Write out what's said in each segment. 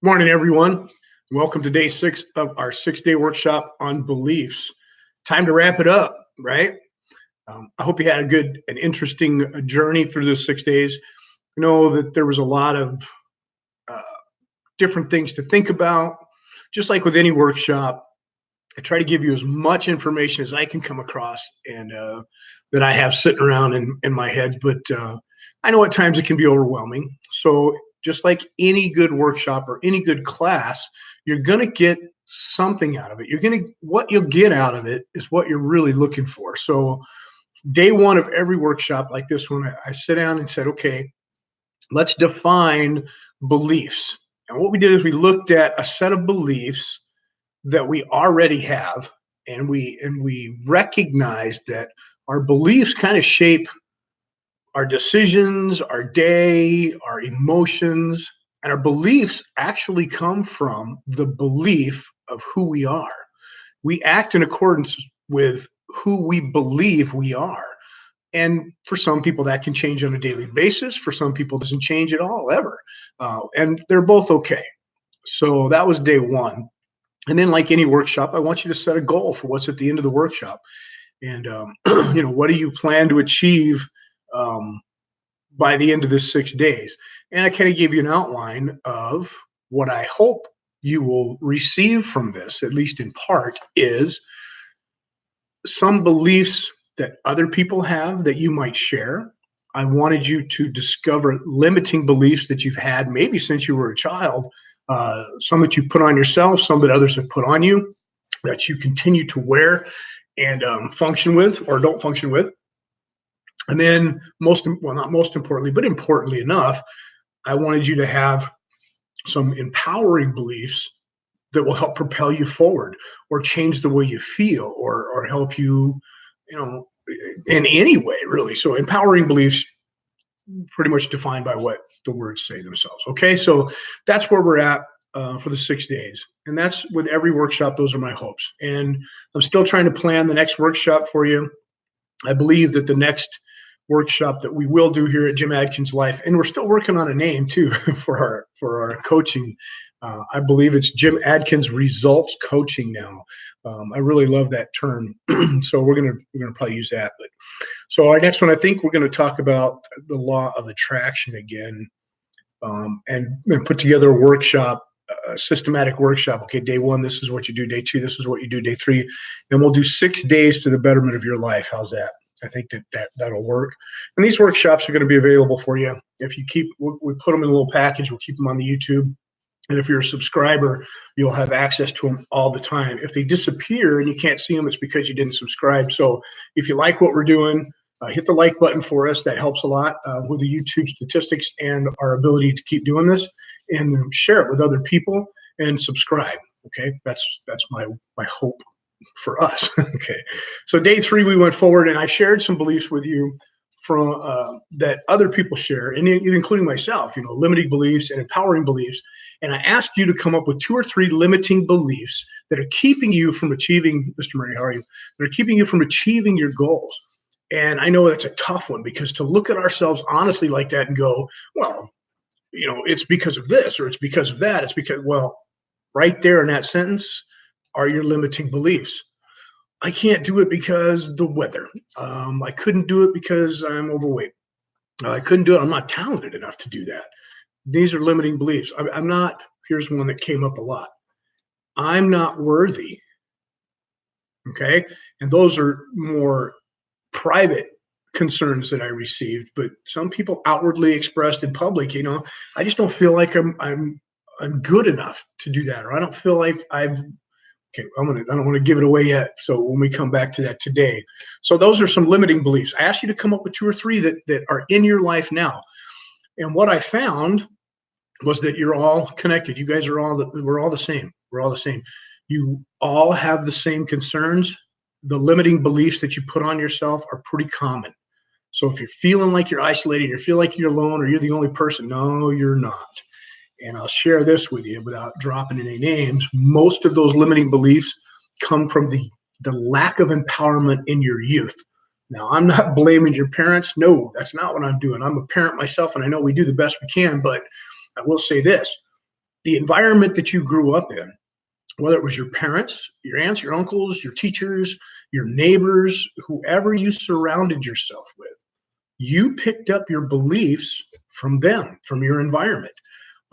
Morning, everyone. Welcome to day 6 of our 6-day workshop on beliefs. Time to wrap it up, right? I hope you had an interesting journey through the 6 days. I know that there was a lot of uh, different things to think about. Just like with any workshop, I try to give you as much information as I can come across and that I have sitting around in my head. But I know at times it can be overwhelming. So just like any good workshop or any good class, you're going to get something out of it. What you'll get out of it is what you're really looking for. So day one of every workshop like this one, I sit down and said, okay, let's define beliefs. And what we did is we looked at a set of beliefs that we already have, and we recognize that our beliefs kind of shape our decisions, our day, our emotions, and our beliefs actually come from the belief of who we are. We act in accordance with who we believe we are. And for some people, that can change on a daily basis. For some people, it doesn't change at all, ever. And they're both okay. So that was day one. And then, like any workshop, I want you to set a goal for what's at the end of the workshop. And, what do you plan to achieve um, by the end of this 6 days? And I kind of gave you an outline of what I hope you will receive from this, at least in part, is some beliefs that other people have that you might share. I wanted you to discover limiting beliefs that you've had maybe since you were a child, some that you've put on yourself, some that others have put on you, that you continue to wear and function with or don't function with. And then not most importantly, but importantly enough, I wanted you to have some empowering beliefs that will help propel you forward or change the way you feel or help you, in any way, really. So empowering beliefs pretty much defined by what the words say themselves. Okay, so that's where we're at for the 6 days. And that's with every workshop. Those are my hopes. And I'm still trying to plan the next workshop for you. I believe that the next workshop that we will do here at Jim Adkins Life, and we're still working on a name too for our coaching. I believe it's Jim Adkins Results Coaching now. I really love that term, so we're gonna probably use that. But so our next one, I think we're going to talk about the law of attraction again, and put together a workshop, a systematic workshop. Okay, day one, this is what you do. Day two, this is what you do. Day three, and we'll do 6 days to the betterment of your life. How's that? I think that'll work. And these workshops are going to be available for you. If you we put them in a little package. We'll keep them on the YouTube. And if you're a subscriber, you'll have access to them all the time. If they disappear and you can't see them, it's because you didn't subscribe. So if you like what we're doing, hit the like button for us. That helps a lot with the YouTube statistics and our ability to keep doing this. And share it with other people and subscribe. Okay, that's my hope for us. Okay, so day 3 we went forward, and I shared some beliefs with you from that other people share, and including myself. Limiting beliefs and empowering beliefs. And I asked you to come up with 2 or 3 limiting beliefs that are keeping you from achieving, Mr. Murray, how are you? That are keeping you from achieving your goals. And I know that's a tough one, because to look at ourselves honestly like that and go, well, it's because of this or it's because of that. It's because, well, right there in that sentence are your limiting beliefs. I can't do it because the weather. I couldn't do it because I'm overweight. I couldn't do it. I'm not talented enough to do that. These are limiting beliefs. I'm not. Here's one that came up a lot. I'm not worthy. Okay. And those are more private concerns that I received, but some people outwardly expressed in public, I just don't feel like I'm good enough to do that, or I don't feel like okay, I don't want to give it away yet. So when we come back to that today. So those are some limiting beliefs. I asked you to come up with 2 or 3 that are in your life now. And what I found was that you're all connected. You guys are we're all the same. We're all the same. You all have the same concerns. The limiting beliefs that you put on yourself are pretty common. So if you're feeling like you're isolated, you feel like you're alone, or you're the only person, no, you're not. And I'll share this with you without dropping any names. Most of those limiting beliefs come from the lack of empowerment in your youth. Now, I'm not blaming your parents. No, that's not what I'm doing. I'm a parent myself, and I know we do the best we can. But I will say this. the environment that you grew up in, whether it was your parents, your aunts, your uncles, your teachers, your neighbors, whoever you surrounded yourself with, you picked up your beliefs from them, from your environment.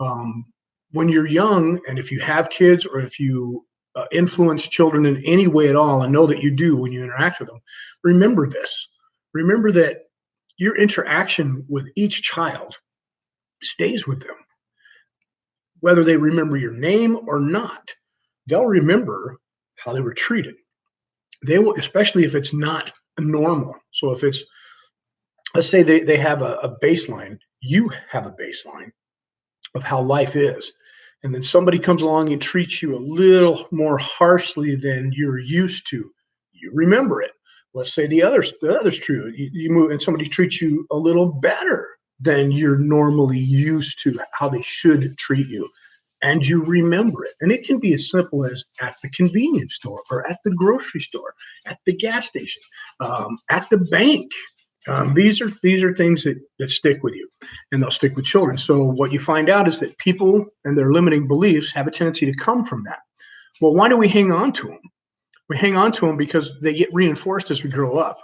Um, when you're young, and if you have kids or if you influence children in any way at all, and know that you do when you interact with them, remember this. Remember that your interaction with each child stays with them, whether they remember your name or not. They'll remember how they were treated. They will, especially if it's not normal. So if it's, let's say they have a baseline, you have a baseline of how life is. And then somebody comes along and treats you a little more harshly than you're used to. You remember it. Let's say the other's true. You move and somebody treats you a little better than you're normally used to, how they should treat you. And you remember it. And it can be as simple as at the convenience store or at the grocery store, at the gas station, at the bank. These are things that stick with you, and they'll stick with children. So what you find out is that people and their limiting beliefs have a tendency to come from that. Well, why do we hang on to them? We hang on to them because they get reinforced as we grow up.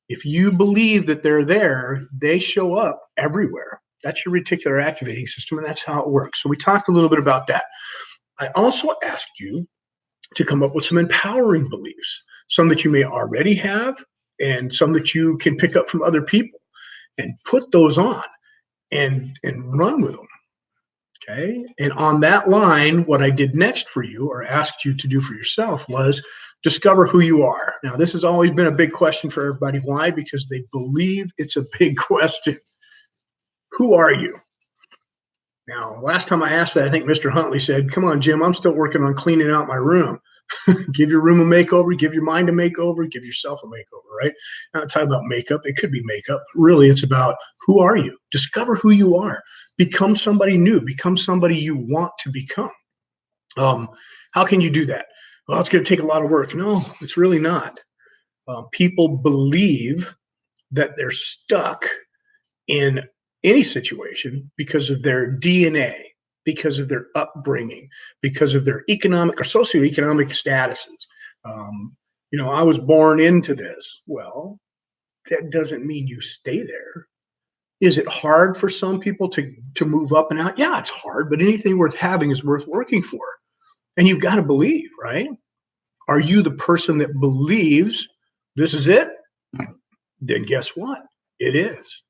If you believe that they're there, they show up everywhere. That's your reticular activating system, and that's how it works. So we talked a little bit about that. I also asked you to come up with some empowering beliefs, some that you may already have and some that you can pick up from other people, and put those on and run with them. Okay. And on that line, what I did next for you, or asked you to do for yourself, was discover who you are. Now, this has always been a big question for everybody. Why? Because they believe it's a big question. Who are you? Now, last time I asked that, I think Mr. Huntley said, "Come on, Jim, I'm still working on cleaning out my room." Give your room a makeover, give your mind a makeover, give yourself a makeover, right? Not talking about makeup. It could be makeup. Really, it's about who are you? Discover who you are. Become somebody new. Become somebody you want to become. How can you do that? Well, it's going to take a lot of work. No, it's really not. People believe that they're stuck in any situation because of their DNA, because of their upbringing, because of their economic or socioeconomic statuses. I was born into this. Well, that doesn't mean you stay there. Is it hard for some people to move up and out? Yeah, it's hard, but anything worth having is worth working for. And you've got to believe, right? Are you the person that believes this is it? Then guess what? It is.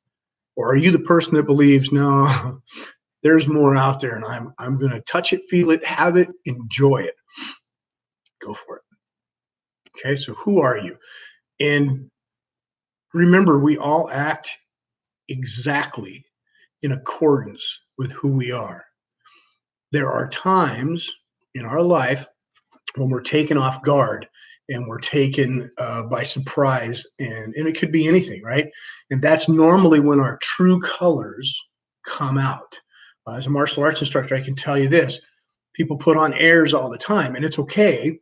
Or are you the person that believes, no, there's more out there, and I'm going to touch it, feel it, have it, enjoy it. Go for it. Okay, so who are you? And remember, we all act exactly in accordance with who we are. There are times in our life when we're taken off guard and we're taken by surprise, and it could be anything, right? And that's normally when our true colors come out. As a martial arts instructor, I can tell you this: people put on airs all the time, and it's okay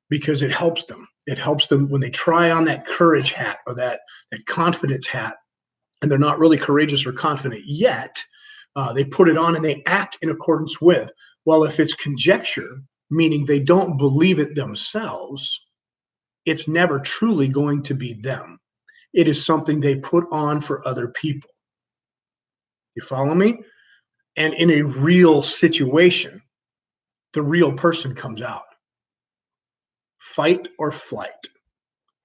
because it helps them. It helps them when they try on that courage hat or that confidence hat, and they're not really courageous or confident yet. They put it on and they act in accordance with. Well, if it's conjecture, meaning they don't believe it themselves, it's never truly going to be them. It is something they put on for other people. You follow me? And in a real situation, the real person comes out. Fight or flight.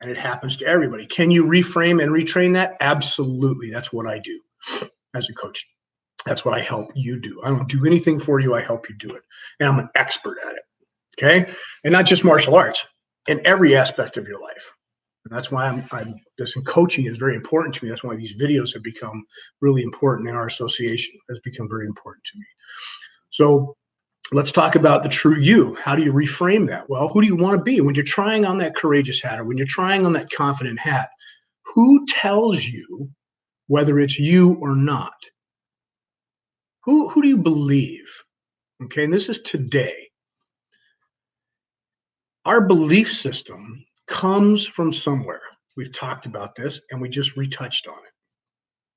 And it happens to everybody. Can you reframe and retrain that? Absolutely. That's what I do as a coach. That's what I help you do. I don't do anything for you. I help you do it. And I'm an expert at it. Okay. And not just martial arts, in every aspect of your life. And that's why this coaching is very important to me. That's why these videos have become really important in our association. Has become very important to me. So let's talk about the true you. How do you reframe that? Well, who do you want to be when you're trying on that courageous hat or when you're trying on that confident hat? Who tells you whether it's you or not? Who do you believe? Okay, and this is today. Our belief system comes from somewhere. We've talked about this and we just retouched on it.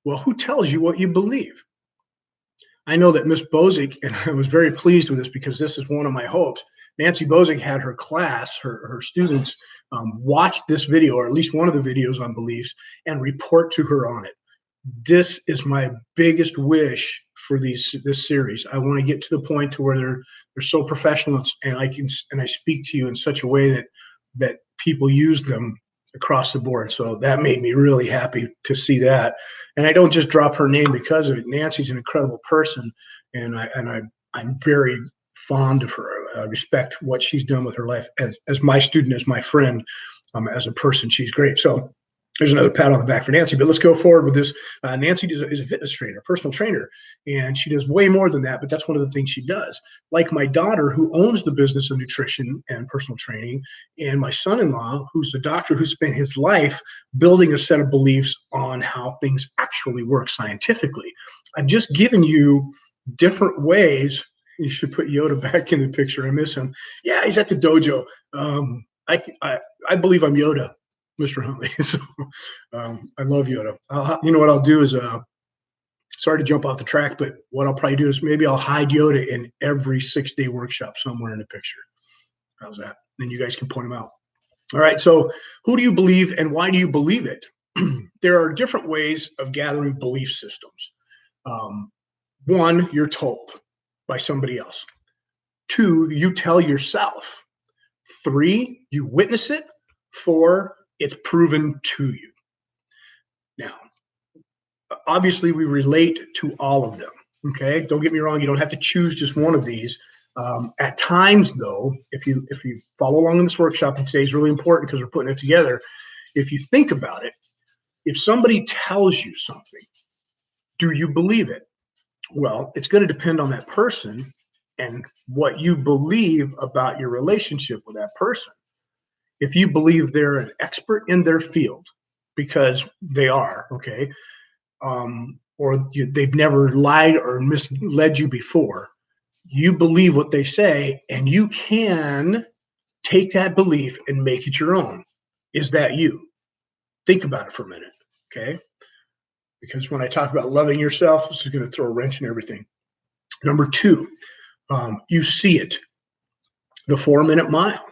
Well, who tells you what you believe? I know that Miss Bozick, and I was very pleased with this because this is one of my hopes. Nancy Bozick had her class, her students, watch this video, or at least one of the videos on beliefs, and report to her on it. This is my biggest wish for this series. I want to get to the point to where they're so professional, and I speak to you in such a way that people use them across the board. So that made me really happy to see that. And I don't just drop her name because of it. Nancy's an incredible person, and I'm very fond of her. I respect what she's done with her life as my student, as my friend, as a person. She's great. So there's another pat on the back for Nancy, but let's go forward with this. Nancy is a fitness trainer, personal trainer, and she does way more than that, but that's one of the things she does. Like my daughter, who owns the business of nutrition and personal training, and my son-in-law, who's a doctor who spent his life building a set of beliefs on how things actually work scientifically. I've just given you different ways. You should put Yoda back in the picture. I miss him. Yeah, he's at the dojo. I believe I'm Yoda, Mr. Huntley. So I love Yoda. You know what I'll do is, sorry to jump off the track, but what I'll probably do is maybe I'll hide Yoda in every 6-day workshop somewhere in the picture. How's that? Then you guys can point him out. All right. So who do you believe and why do you believe it? There are different ways of gathering belief systems. One, you're told by somebody else. 2, you tell yourself. 3, you witness it. 4, it's proven to you. Now, obviously, we relate to all of them. Okay, don't get me wrong. You don't have to choose just one of these. At times, though, if you follow along in this workshop, and today is really important because we're putting it together. If you think about it, if somebody tells you something, do you believe it? Well, it's going to depend on that person and what you believe about your relationship with that person. If you believe they're an expert in their field, because they are, okay, they've never lied or misled you before, you believe what they say, and you can take that belief and make it your own. Is that you? Think about it for a minute, okay? Because when I talk about loving yourself, this is going to throw a wrench in everything. Number 2, you see it. The 4-minute mile.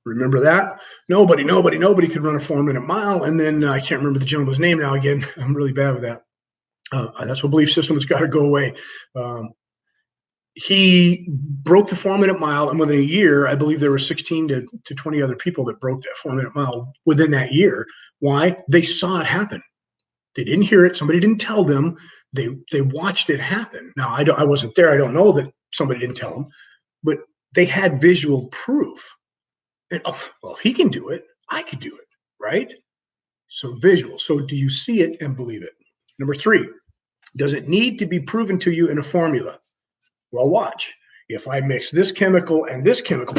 Remember that? Nobody could run a 4-minute mile. And then I can't remember the gentleman's name now again. I'm really bad with that. That's a belief system that's got to go away. He broke the 4-minute mile, and within a year, I believe there were 16 to 20 other people that broke that 4-minute mile within that year. Why? They saw it happen. They didn't hear it. Somebody didn't tell them. They watched it happen. Now, I wasn't there. I don't know that somebody didn't tell them, but they had visual proof. And, well, if he can do it, I could do it, right? So visual. So do you see it and believe it? Number 3, does it need to be proven to you in a formula? Well, watch. If I mix this chemical and this chemical,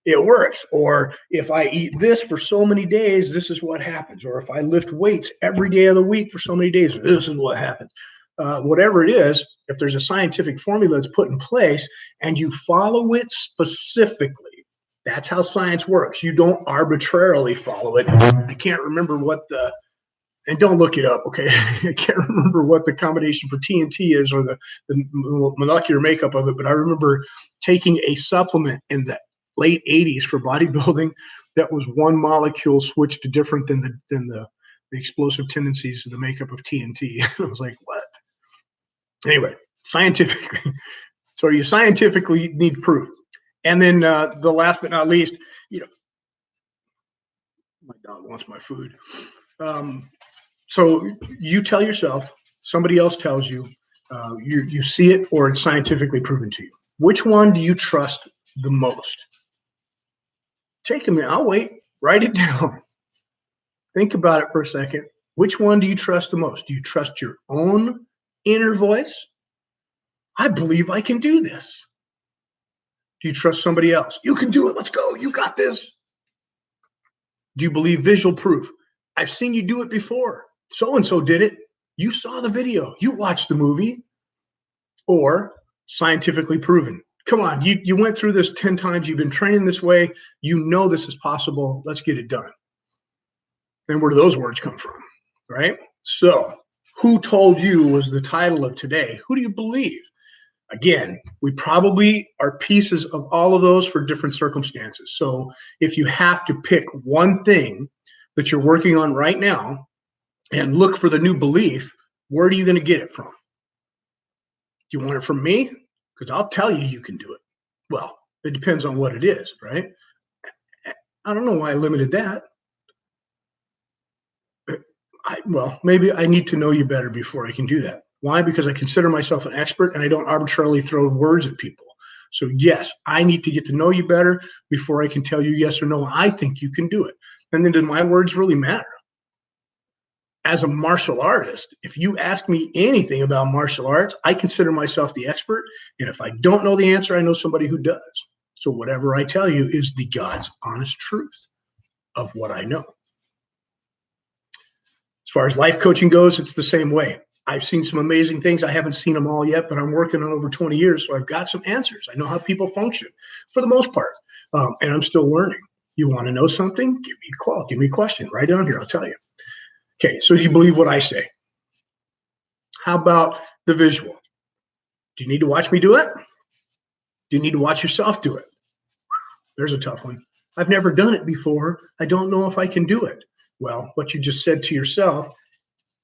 it works. Or if I eat this for so many days, this is what happens. Or if I lift weights every day of the week for so many days, this is what happens. Whatever it is, if there's a scientific formula that's put in place and you follow it specifically, that's how science works. You don't arbitrarily follow it. I can't remember and don't look it up, okay? I can't remember what the combination for TNT is or the molecular makeup of it, but I remember taking a supplement in the late 80s for bodybuilding that was one molecule switched to different than the explosive tendencies of the makeup of TNT. I was like, what? Anyway, scientifically. So you scientifically need proof. And then the last but not least, my dog wants my food. So you tell yourself, somebody else tells you, you see it, or it's scientifically proven to you. Which one do you trust the most? Take a minute. I'll wait. Write it down. Think about it for a second. Which one do you trust the most? Do you trust your own inner voice? I believe I can do this. Do you trust somebody else? You can do it. Let's go. You got this. Do you believe visual proof? I've seen you do it before. So-and-so did it. You saw the video. You watched the movie. Or scientifically proven. Come on, you went through this 10 times. You've been training this way. You know this is possible. Let's get it done. And where do those words come from, right? So Who told you was the title of today. Who do you believe? Again, we probably are pieces of all of those for different circumstances. So if you have to pick one thing that you're working on right now and look for the new belief, where are you going to get it from? Do you want it from me? Because I'll tell you you can do it. Well, it depends on what it is, right? I don't know why I limited that. Well, maybe I need to know you better before I can do that. Why? Because I consider myself an expert and I don't arbitrarily throw words at people. So yes, I need to get to know you better before I can tell you yes or no. I think you can do it. And then do my words really matter? As a martial artist, if you ask me anything about martial arts, I consider myself the expert. And if I don't know the answer, I know somebody who does. So whatever I tell you is the God's honest truth of what I know. As far as life coaching goes, it's the same way. I've seen some amazing things. I haven't seen them all yet, but I'm working on over 20 years, so I've got some answers. I know how people function for the most part, and I'm still learning. You want to know something? Give me a call. Give me a question. Right down here. I'll tell you. Okay, so do you believe what I say? How about the visual? Do you need to watch me do it? Do you need to watch yourself do it? There's a tough one. I've never done it before. I don't know if I can do it. Well, what you just said to yourself,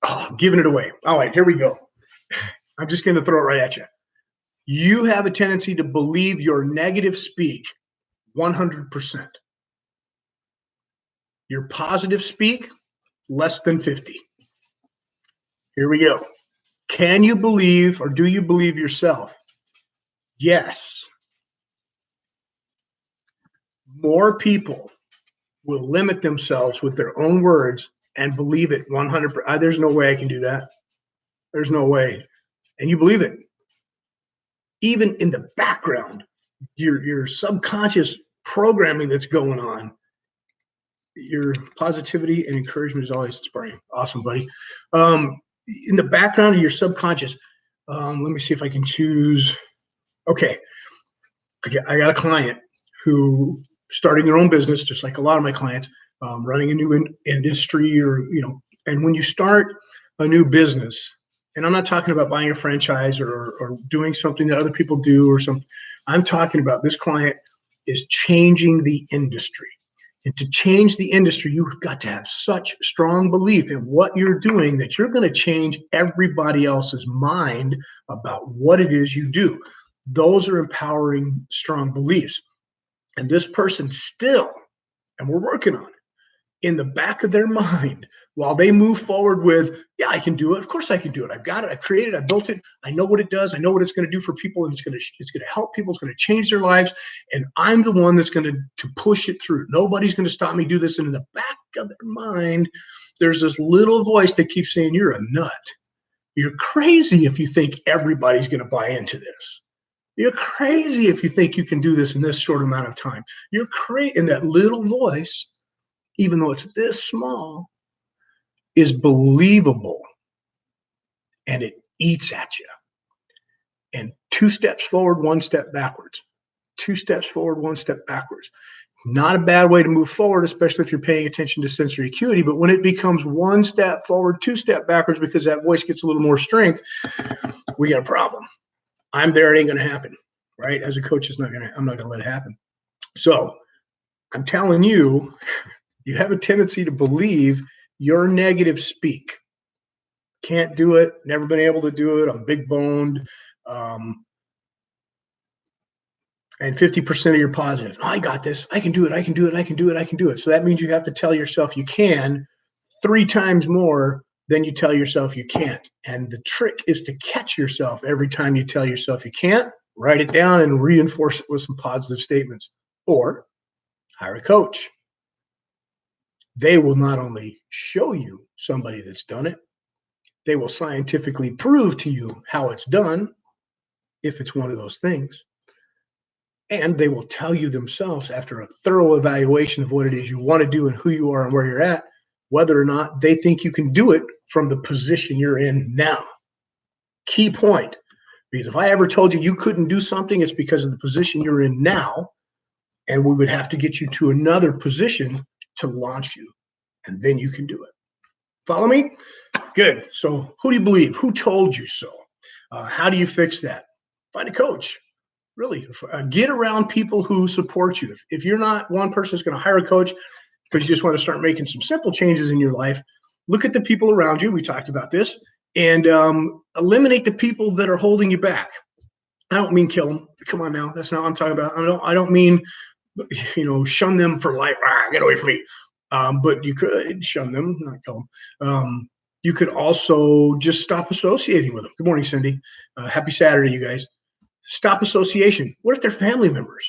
oh, I'm giving it away. All right, here we go. I'm just going to throw it right at you. You have a tendency to believe your negative speak 100%. Your positive speak, less than 50. Here we go. Can you believe, or do you believe yourself? Yes. More people will limit themselves with their own words and believe it 100%. There's no way I can do that. There's no way. And you believe it. Even in the background, your subconscious programming that's going on, your positivity and encouragement is always inspiring. Awesome, buddy. In the background of your subconscious, let me see if I can choose. Okay. I got a client who starting their own business, just like a lot of my clients, running a new industry and when you start a new business, and I'm not talking about buying a franchise or doing something that other people do or something. I'm talking about this client is changing the industry. And to change the industry, you've got to have such strong belief in what you're doing that you're going to change everybody else's mind about what it is you do. Those are empowering, strong beliefs. And this person still, and we're working on it, in the back of their mind, while they move forward with, yeah, I can do it. Of course I can do it. I've got it. I've created it. I built it. I know what it does. I know what it's going to do for people, and it's going to help people. It's going to change their lives. And I'm the one that's going to push it through. Nobody's going to stop me do this. And in the back of their mind, there's this little voice that keeps saying, you're a nut. You're crazy if you think everybody's going to buy into this. You're crazy if you think you can do this in this short amount of time. You're crazy. And that little voice, even though it's this small, is believable, and it eats at you. And 2 steps forward, 1 step backwards. 2 steps forward, 1 step backwards. Not a bad way to move forward, especially if you're paying attention to sensory acuity. But when it becomes 1 step forward, 2 step backwards, because that voice gets a little more strength, we got a problem. I'm there. It ain't going to happen, right? As a coach, I'm not going to let it happen. So I'm telling you, you have a tendency to believe your negative speak. Can't do it. Never been able to do it. I'm big boned. And 50% of your positive. Oh, I got this. I can do it. I can do it. I can do it. I can do it. So that means you have to tell yourself you can 3 times more than you tell yourself you can't. And the trick is to catch yourself every time you tell yourself you can't. Write it down and reinforce it with some positive statements. Or hire a coach. They will not only show you somebody that's done it, they will scientifically prove to you how it's done, if it's one of those things. And they will tell you themselves, after a thorough evaluation of what it is you want to do and who you are and where you're at, whether or not they think you can do it from the position you're in now. Key point. Because if I ever told you you couldn't do something, it's because of the position you're in now, and we would have to get you to another position to launch you, and then you can do it. Follow me? Good. So who do you believe? Who told you so? How do you fix that? Find a coach. Really, get around people who support you. If you're not one person that's going to hire a coach because you just want to start making some simple changes in your life, look at the people around you. We talked about this, and eliminate the people that are holding you back. I don't mean kill them. Come on now, that's not what I'm talking about. I don't mean shun them for life. Get away from me. But you could shun them, not kill them. You could also just stop associating with them. Good morning, Cindy. Happy Saturday, you guys. Stop association. What if they're family members?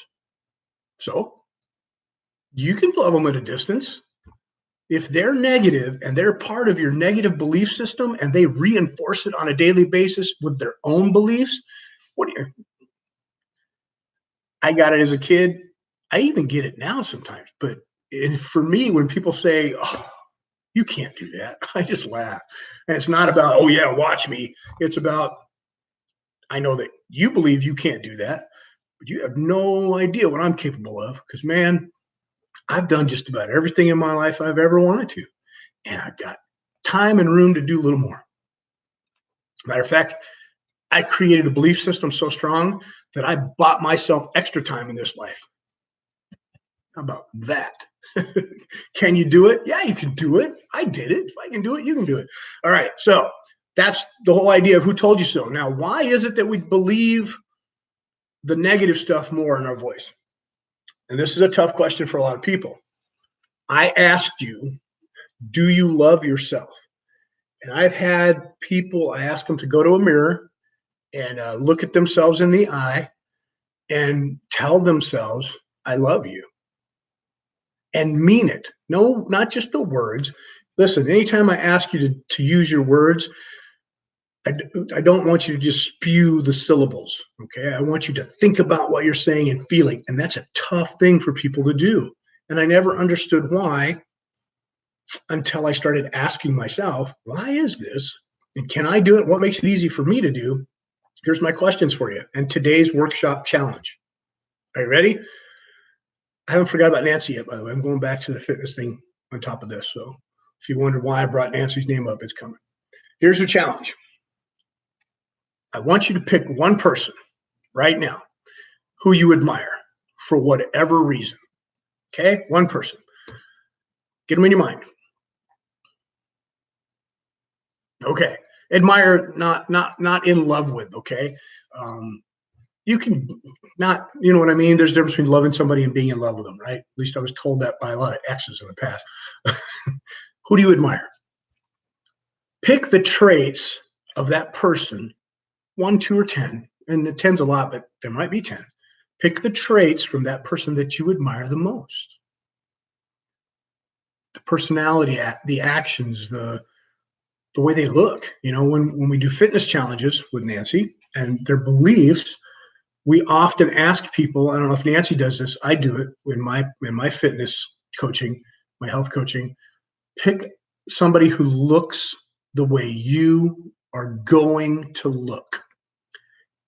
So you can love them at a distance. If they're negative and they're part of your negative belief system and they reinforce it on a daily basis with their own beliefs, I got it as a kid. I even get it now sometimes. But for me, when people say, "Oh, you can't do that," I just laugh. And it's not about, "Oh yeah, watch me." It's about, I know that you believe you can't do that, but you have no idea what I'm capable of. Because man, I've done just about everything in my life I've ever wanted to, and I've got time and room to do a little more. Matter of fact, I created a belief system so strong that I bought myself extra time in this life. How about that? Can you do it? Yeah, you can do it. I did it. If I can do it, you can do it. All right. So that's the whole idea of who told you so. Now, why is it that we believe the negative stuff more in our voice? And this is a tough question for a lot of people. I asked you, do you love yourself? And I've had people, I ask them to go to a mirror and look at themselves in the eye and tell themselves, I love you. And mean it. No, not just the words. Listen, anytime I ask you to use your words, I don't want you to just spew the syllables. Okay. I want you to think about what you're saying and feeling. And that's a tough thing for people to do. And I never understood why until I started asking myself, why is this? And can I do it? What makes it easy for me to do? Here's my questions for you and today's workshop challenge. Are you ready? I haven't forgot about Nancy yet, by the way. I'm going back to the fitness thing on top of this. So if you wonder why I brought Nancy's name up, it's coming. Here's your challenge. I want you to pick one person right now who you admire for whatever reason. Okay? One person. Get them in your mind. Okay. Admire, not in love with, okay? You can not, you know what I mean? There's a difference between loving somebody and being in love with them, right? At least I was told that by a lot of exes in the past. Who do you admire? Pick the traits of that person, 1, 2, or 10, and the 10's a lot, but there might be 10. Pick the traits from that person that you admire the most. The personality, the actions, the way they look. You know, when we do fitness challenges with Nancy and their beliefs, we often ask people, I don't know if Nancy does this, I do it in my fitness coaching, my health coaching, pick somebody who looks the way you are going to look.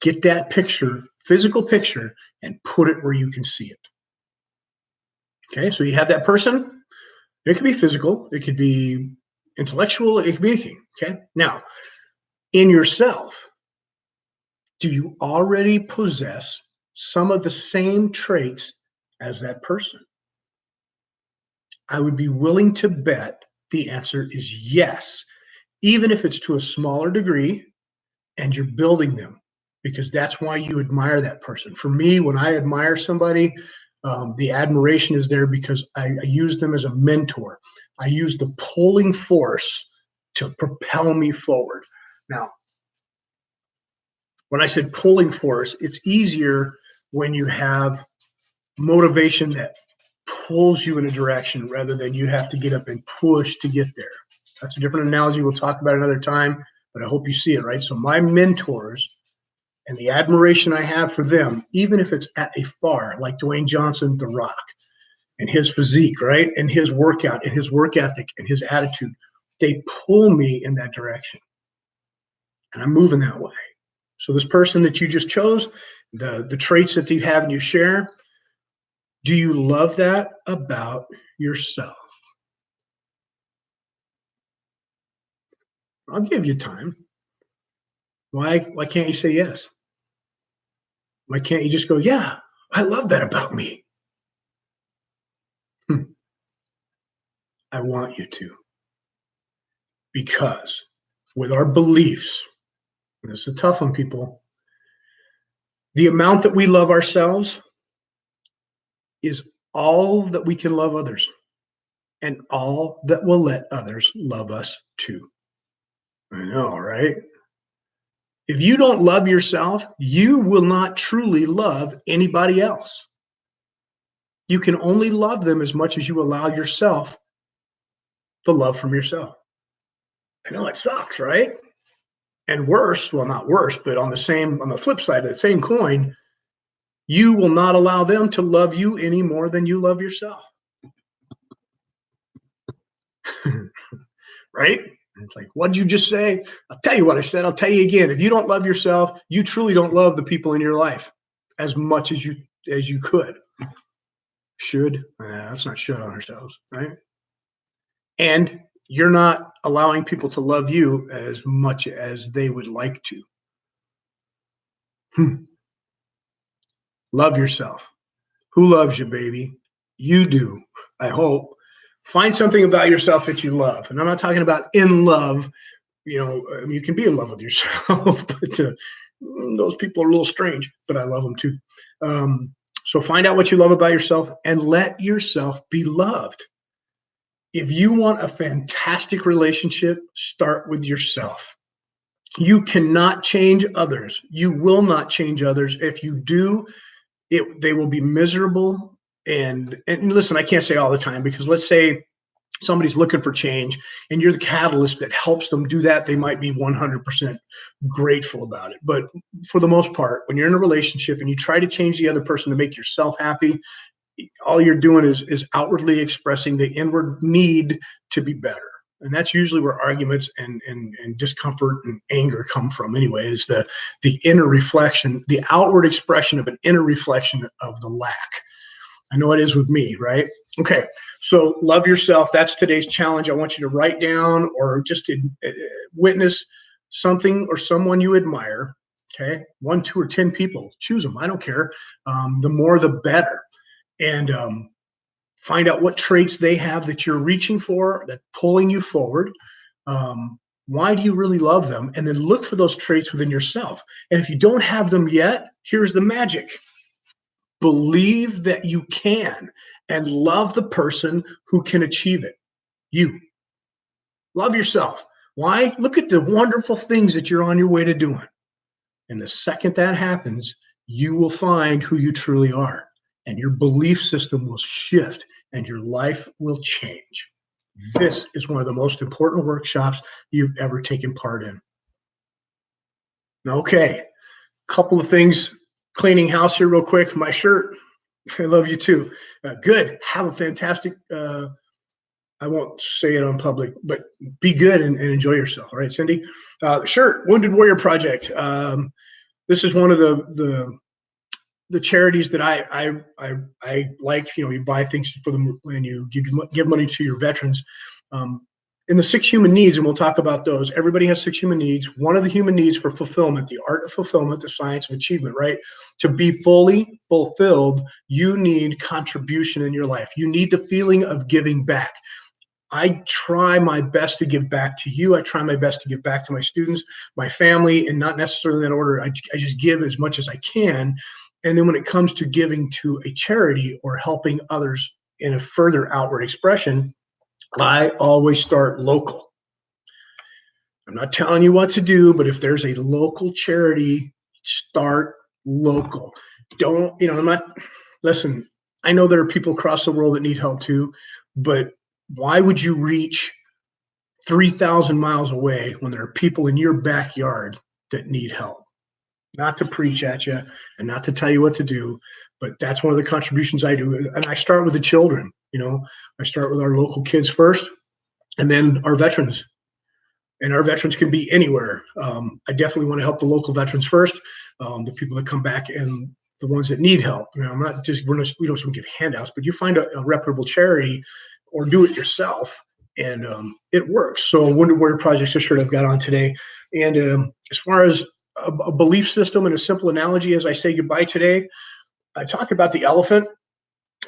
Get that picture, physical picture, and put it where you can see it. Okay, so you have that person. It could be physical, it could be intellectual, it could be anything. Okay, now in yourself, do you already possess some of the same traits as that person? I would be willing to bet the answer is yes, even if it's to a smaller degree and you're building them, because that's why you admire that person. For me, when I admire somebody, the admiration is there because I use them as a mentor. I use the pulling force to propel me forward. Now, when I said pulling force, it's easier when you have motivation that pulls you in a direction rather than you have to get up and push to get there. That's a different analogy we'll talk about another time, but I hope you see it, right? So my mentors and the admiration I have for them, even if it's at a far, like Dwayne Johnson, The Rock, and his physique, right? And his workout and his work ethic and his attitude, they pull me in that direction. And I'm moving that way. So this person that you just chose, the traits that you have and you share, do you love that about yourself? I'll give you time. Why can't you say yes? Why can't you just go, yeah, I love that about me? Hmm, I want you to, because with our beliefs, and this is a tough one, people, the amount that we love ourselves is all that we can love others and all that will let others love us too. I know, right? If you don't love yourself, you will not truly love anybody else. You can only love them as much as you allow yourself the love from yourself. I know it sucks, right? And worse, well, not worse, but on the flip side of the same coin, you will not allow them to love you any more than you love yourself. Right? It's like, what did you just say? I'll tell you what I said. I'll tell you again. If you don't love yourself, you truly don't love the people in your life as much as you could. Should. Let's not should on ourselves, right? And you're not allowing people to love you as much as they would like to. Hmm. Love yourself. Who loves you, baby? You do. I hope. Find something about yourself that you love. And I'm not talking about in love. You can be in love with yourself, but those people are a little strange, but I love them too. So find out what you love about yourself and let yourself be loved. If you want a fantastic relationship, start with yourself. You cannot change others. You will not change others. If you do, they will be miserable. And listen, I can't say all the time, because let's say somebody's looking for change and you're the catalyst that helps them do that, they might be 100% grateful about it. But for the most part, when you're in a relationship and you try to change the other person to make yourself happy, all you're doing is outwardly expressing the inward need to be better. And that's usually where arguments and discomfort and anger come from anyway, is the inner reflection, the outward expression of an inner reflection of the lack. I know it is with me, right? Okay, so love yourself. That's today's challenge. I want you to write down or just witness something or someone you admire. Okay, 1, 2, or 10 people. Choose them. I don't care. The more, the better. And find out what traits they have that you're reaching for, that pulling you forward. Why do you really love them? And then look for those traits within yourself. And if you don't have them yet, here's the magic. Believe that you can, and love the person who can achieve it. You love yourself. Why? Look at the wonderful things that you're on your way to doing. And the second that happens, you will find who you truly are, and your belief system will shift and your life will change. This is one of the most important workshops you've ever taken part in. Okay, couple of things, cleaning house here real quick. My shirt, I love you too. Good. Have a fantastic, I won't say it on public, but be good and enjoy yourself. All right, Cindy? Shirt, Wounded Warrior Project. This is one of the charities that I like. You buy things for them when you give money to your veterans. In the 6 human needs, and we'll talk about those. Everybody has 6 human needs. One of the human needs for fulfillment, the art of fulfillment, the science of achievement, right? To be fully fulfilled, you need contribution in your life. You need the feeling of giving back. I try my best to give back to you. I try my best to give back to my students, my family, and not necessarily in that order. I just give as much as I can. And then when it comes to giving to a charity or helping others in a further outward expression, I always start local. I'm not telling you what to do, but if there's a local charity, start local. Don't, I'm not, listen, I know there are people across the world that need help too, but why would you reach 3,000 miles away when there are people in your backyard that need help? Not to preach at you and not to tell you what to do, but that's one of the contributions I do. And I start with the children. I start with our local kids first, and then our veterans. And our veterans can be anywhere. I definitely want to help the local veterans first, the people that come back, and the ones that need help. I'm not just we don't give handouts, but you find a reputable charity or do it yourself and it works. So Wounded Warrior Project's a shirt I've got on today. And as far as a belief system and a simple analogy, as I say goodbye today, I talk about the elephant,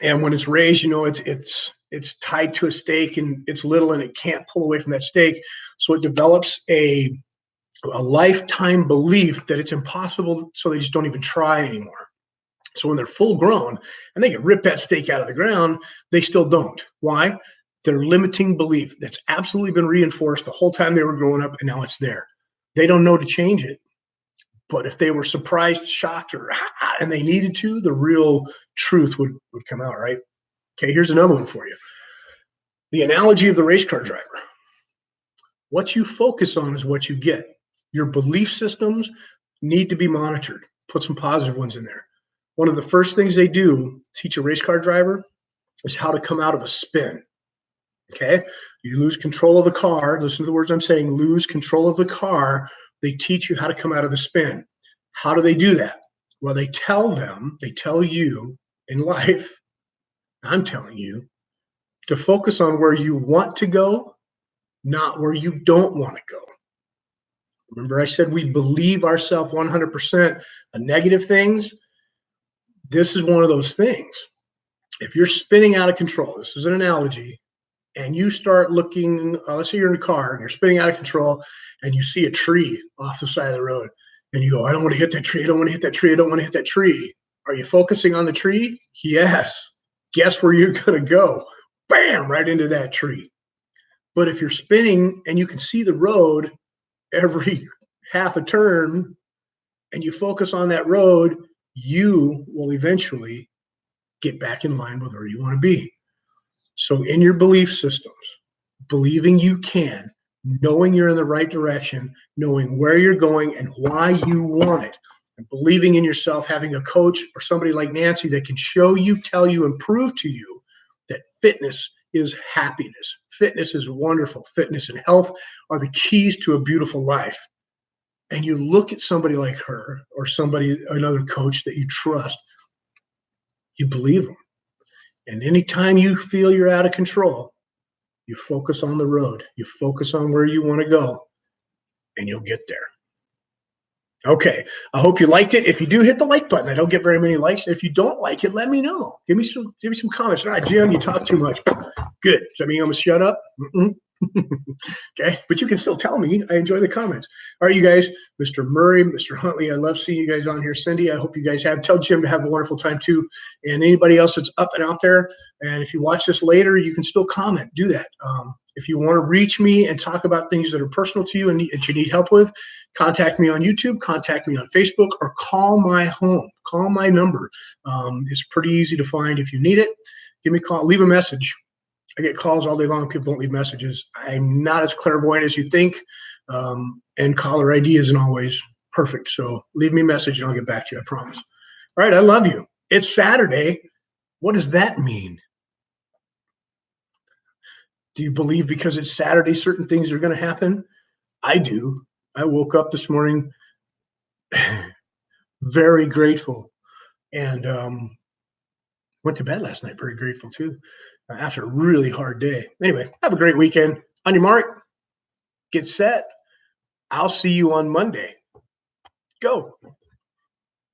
and when it's raised, it's tied to a stake, and it's little, and it can't pull away from that stake. So it develops a lifetime belief that it's impossible, so they just don't even try anymore. So when they're full grown and they can rip that stake out of the ground, they still don't. Why? Their limiting belief that's absolutely been reinforced the whole time they were growing up, and now it's there. They don't know to change it. But if they were surprised, shocked, or and they needed to, the real truth would come out, right? Okay, here's another one for you. The analogy of the race car driver. What you focus on is what you get. Your belief systems need to be monitored. Put some positive ones in there. One of the first things they do, teach a race car driver, is how to come out of a spin. Okay? You lose control of the car. Listen to the words I'm saying. Lose control of the car. They teach you how to come out of the spin. How do they do that? Well, they tell you in life, I'm telling you, to focus on where you want to go, not where you don't want to go. Remember, I said we believe ourselves 100% on negative things. This is one of those things. If you're spinning out of control, this is an analogy, and you start looking, let's say you're in a car and you're spinning out of control and you see a tree off the side of the road and you go, I don't want to hit that tree. I don't want to hit that tree. I don't want to hit that tree. Are you focusing on the tree? Yes. Guess where you're going to go? Bam, right into that tree. But if you're spinning and you can see the road every half a turn and you focus on that road, you will eventually get back in line with where you want to be. So in your belief systems, believing you can, knowing you're in the right direction, knowing where you're going and why you want it, and believing in yourself, having a coach or somebody like Nancy that can show you, tell you, and prove to you that fitness is happiness. Fitness is wonderful. Fitness and health are the keys to a beautiful life. And you look at somebody like her or another coach that you trust, you believe them. And anytime you feel you're out of control, you focus on the road. You focus on where you want to go, and you'll get there. Okay, I hope you liked it. If you do, hit the like button. I don't get very many likes. If you don't like it, let me know. Give me some comments. All right, Jim, you talk too much. Good. Does that mean I'm going to shut up? Okay, but you can still tell me. I enjoy the comments. All right, you guys, Mr. Murray, Mr. Huntley, I love seeing you guys on here. Cindy, I hope you guys have. Tell Jim to have a wonderful time too. And anybody else that's up and out there, and if you watch this later, you can still comment. Do that. If you want to reach me and talk about things that are personal to you and that you need help with, contact me on YouTube, contact me on Facebook, or call my home. Call my number. It's pretty easy to find if you need it. Give me a call. Leave a message. I get calls all day long. People don't leave messages. I'm not as clairvoyant as you think, and caller ID isn't always perfect. So leave me a message and I'll get back to you, I promise. All right, I love you. It's Saturday. What does that mean? Do you believe because it's Saturday certain things are going to happen? I do. I woke up this morning very grateful, and went to bed last night very grateful too, after a really hard day. Anyway, have a great weekend. On your mark, get set. I'll see you on Monday. Go.